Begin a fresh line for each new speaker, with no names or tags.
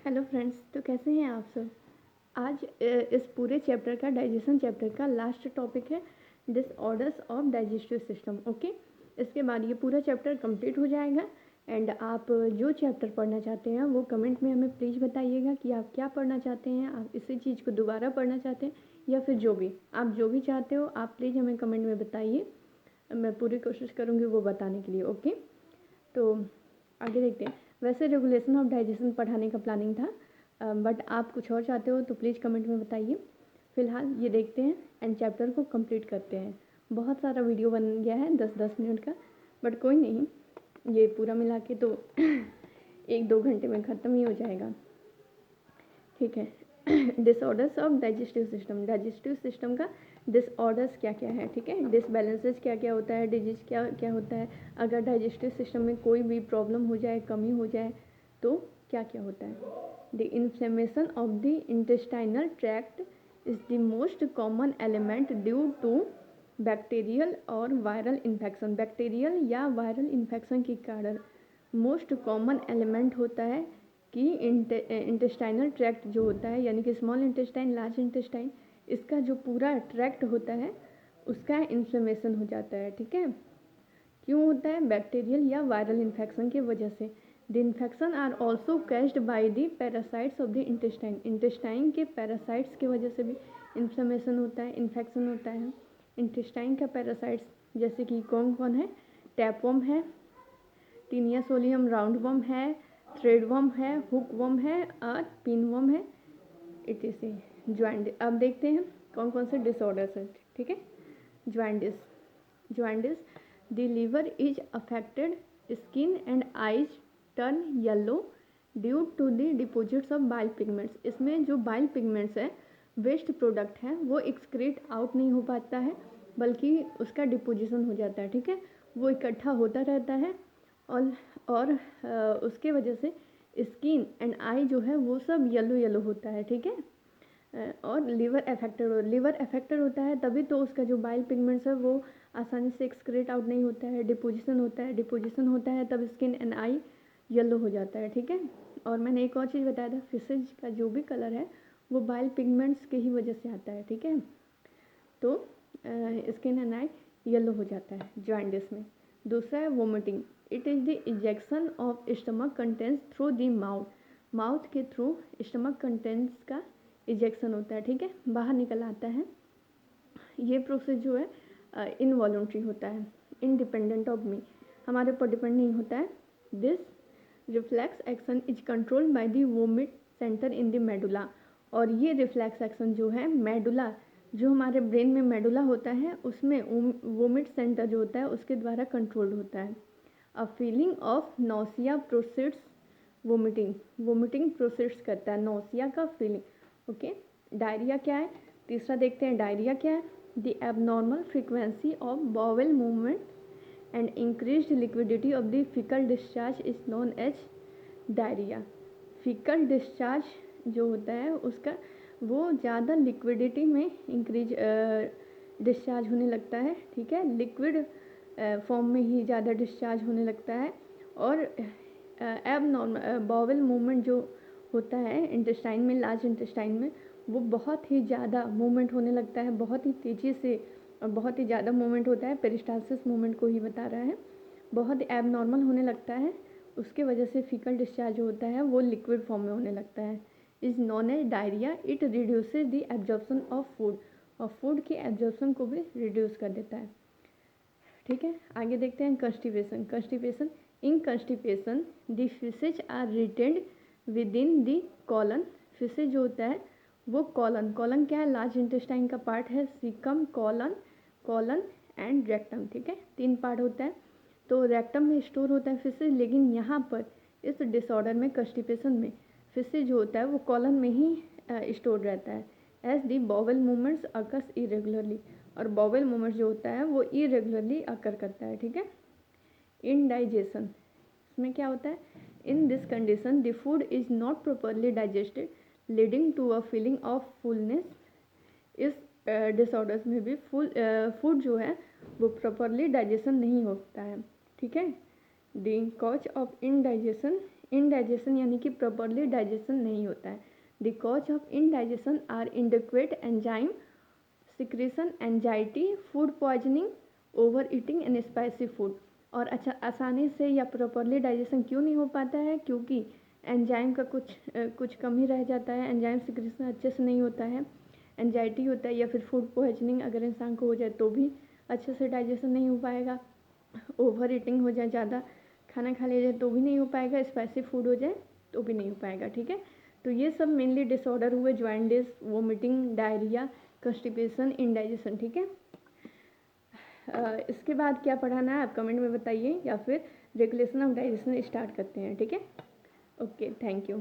Hello friends, तो कैसे हैं आप सब। आज इस पूरे चैप्टर का डाइजेशन चैप्टर का लास्ट टॉपिक है disorders of digestive system. Okay, इसके बाद ये पूरा चैप्टर कंप्लीट हो जाएगा। एंड आप जो चैप्टर पढ़ना चाहते हैं वो कमेंट में हमें प्लीज़ बताइएगा कि आप क्या पढ़ना चाहते हैं, आप इसी चीज़ को दोबारा पढ़ना चाहते हैं या फिर जो भी चाहते हो आप प्लीज़ हमें कमेंट में बताइए। मैं पूरी कोशिश करूँगी वो बताने के लिए। ओके, तो आगे देखते हैं। वैसे रेगुलेशन ऑफ डाइजेशन पढ़ाने का प्लानिंग था, बट आप कुछ और चाहते हो तो प्लीज़ कमेंट में बताइए। फ़िलहाल ये देखते हैं एंड चैप्टर को कंप्लीट करते हैं। बहुत सारा वीडियो बन गया है 10-10 मिनट का, बट कोई नहीं, ये पूरा मिला के तो 1-2 घंटे में ख़त्म ही हो जाएगा। ठीक है। डिसऑर्डर्स ऑफ डाइजेस्टिव सिस्टम का डिसऑर्डर्स क्या क्या है, ठीक है, डिसबैलेंसेस क्या क्या होता है, डिजीज क्या क्या होता है, अगर डाइजेस्टिव सिस्टम में कोई भी प्रॉब्लम हो जाए, कमी हो जाए तो क्या क्या होता है। The inflammation of the intestinal tract is the most common element due to bacterial और वायरल इन्फेक्शन। बैक्टीरियल या वायरल इन्फेक्शन के कारण मोस्ट कॉमन एलिमेंट होता है कि इंटेस्टाइनल ट्रैक्ट जो होता है, यानी कि स्मॉल इंटेस्टाइन, लार्ज इंटेस्टाइन, इसका जो पूरा ट्रैक्ट होता है उसका इन्फ्लेमेशन हो जाता है। ठीक है, क्यों होता है? बैक्टीरियल या वायरल इन्फेक्शन की वजह से। The infection are also catched by the parasites of the intestine. Intestine के पैरासाइट्स की वजह से भी इन्फ्लेमेशन होता है, इन्फेक्शन होता है। इंटेस्टाइन का पैरासाइट्स जैसे कि कौन कौन है? टैपवर्म है, टीनिया सोलियम राउंड वर्म है, थ्रेड वर्म है, हुक वर्म है और पिन वर्म है। It is jaundice. अब देखते हैं कौन कौन से डिसऑर्डर्स हैं। ठीक है, jaundice the liver is affected, skin and eyes turn yellow due to the deposits of bile pigments. इसमें जो बाइल पिगमेंट्स है, वेस्ट प्रोडक्ट है, वो एक्सक्रीट आउट नहीं हो पाता है बल्कि उसका डिपोजिशन हो जाता है। ठीक है, वो इकट्ठा होता रहता है और उसके वजह से स्किन एंड आई जो है वो सब येलो येलो होता है। ठीक है, और लिवर अफेक्टेड होता है तभी तो उसका जो बाइल पिगमेंट्स है वो आसानी से एक्सक्रीट आउट नहीं होता है, डिपोजिशन होता है तब स्किन एंड आई येलो हो जाता है। ठीक है, और मैंने एक और चीज़ बताया था, फिशेज का जो भी कलर है वो बाइल पिगमेंट्स के ही वजह से आता है। ठीक है, तो स्किन एंड आई येलो हो जाता है जॉइंटिस में। दूसरा है vomiting. It is the ejection of stomach contents through the mouth के थ्रू स्टमक कंटेंट्स का इजेक्शन होता है। ठीक है, बाहर निकल आता है। ये प्रोसेस जो है इनवॉलंटरी होता है, इंडिपेंडेंट ऑफ मी, हमारे ऊपर डिपेंड नहीं होता है। This reflex action is controlled by the vomit centre in the medulla. और ये रिफ्लेक्स एक्शन जो है मेडुला, जो हमारे ब्रेन में मेडुला होता है उसमें वोमिट सेंटर जो होता है उसके द्वारा कंट्रोल्ड होता है। अ feeling of nausea proceeds vomiting proceeds करता है नोसिया का फीलिंग। ओके, डायरिया क्या है? तीसरा देखते हैं डायरिया क्या है। The abnormal frequency of bowel movement and increased liquidity of the faecal discharge is known as diarrhoea. Faecal discharge जो होता है उसका वो ज़्यादा लिक्विडिटी में इंक्रीज डिस्चार्ज होने लगता है। ठीक है, लिक्विड फॉर्म में ही ज़्यादा डिस्चार्ज होने लगता है। और एबनॉर्मल बॉवेल मूवमेंट जो होता है इंटेस्टाइन में, लार्ज इंटेस्टाइन में, वो बहुत ही ज़्यादा मूवमेंट होने लगता है, बहुत ही तेज़ी से, और बहुत ही ज़्यादा मूवमेंट होता है। पेरिस्टालसिस मूवमेंट को ही बता रहा है, बहुत एबनॉर्मल होने लगता है। उसके वजह से फीकल डिस्चार्ज जो होता है वो लिक्विड फॉर्म में होने लगता है। Is known as diarrhoea. It reduces the absorption of food, और फूड की एब्जॉर्प्शन को भी रिड्यूस कर देता है। ठीक है, आगे देखते हैं constipation. In constipation the faeces are retained within the colon. Faeces जो होता है वो कॉलन क्या है? लार्ज इंटेस्टाइन का पार्ट है, सीकम, कॉलन एंड रेक्टम। ठीक है, 3 पार्ट होता है। तो रेक्टम में स्टोर होता है फिशेज, लेकिन यहाँ पर इस डिसऑर्डर में, कंस्टिपेशन में, फिशेज जो होता है वो कॉलन में ही स्टोर रहता है। As the bowel movements occurs irregularly, और बॉवेल मूवमेंट्स जो होता है वो इरेगुलरली अकर करता है। ठीक है, इनडाइजेशन, इसमें क्या होता है? In this condition the food is not properly digested leading to a feeling of fullness. इस डिसऑर्डर्स में भी फूड जो है वो प्रॉपरली डाइजेशन नहीं होता है। ठीक है, the cause of indigestion indigestion यानी कि प्रॉपरली डाइजेशन नहीं होता है। The cause of indigestion are inadequate enzyme secretion, anxiety, food poisoning, over eating and spicy food. और अच्छा, आसानी से या प्रॉपरली डाइजेशन क्यों नहीं हो पाता है? क्योंकि एंजाइम का कुछ कमी रह जाता है, एंजाइम सिक्रेशन अच्छे से नहीं होता है, एंजाइटी होता है, या फिर फूड पॉइजनिंग अगर इंसान को हो जाए तो भी अच्छे से डाइजेशन नहीं हो पाएगा, ओवर ईटिंग हो जाए, ज़्यादा खाना खा लिया जाए तो भी नहीं हो पाएगा, स्पाइसी फूड हो जाए तो भी नहीं हो पाएगा। ठीक है, तो ये सब मेनली डिसऑर्डर हुए, jaundice, vomiting, diarrhoea, constipation, indigestion. ठीक है, इसके बाद क्या पढ़ाना है आप कमेंट में बताइए, या फिर रेगुलेशन ऑफ डाइजेशन स्टार्ट करते हैं। ठीक है, ओके, थैंक यू।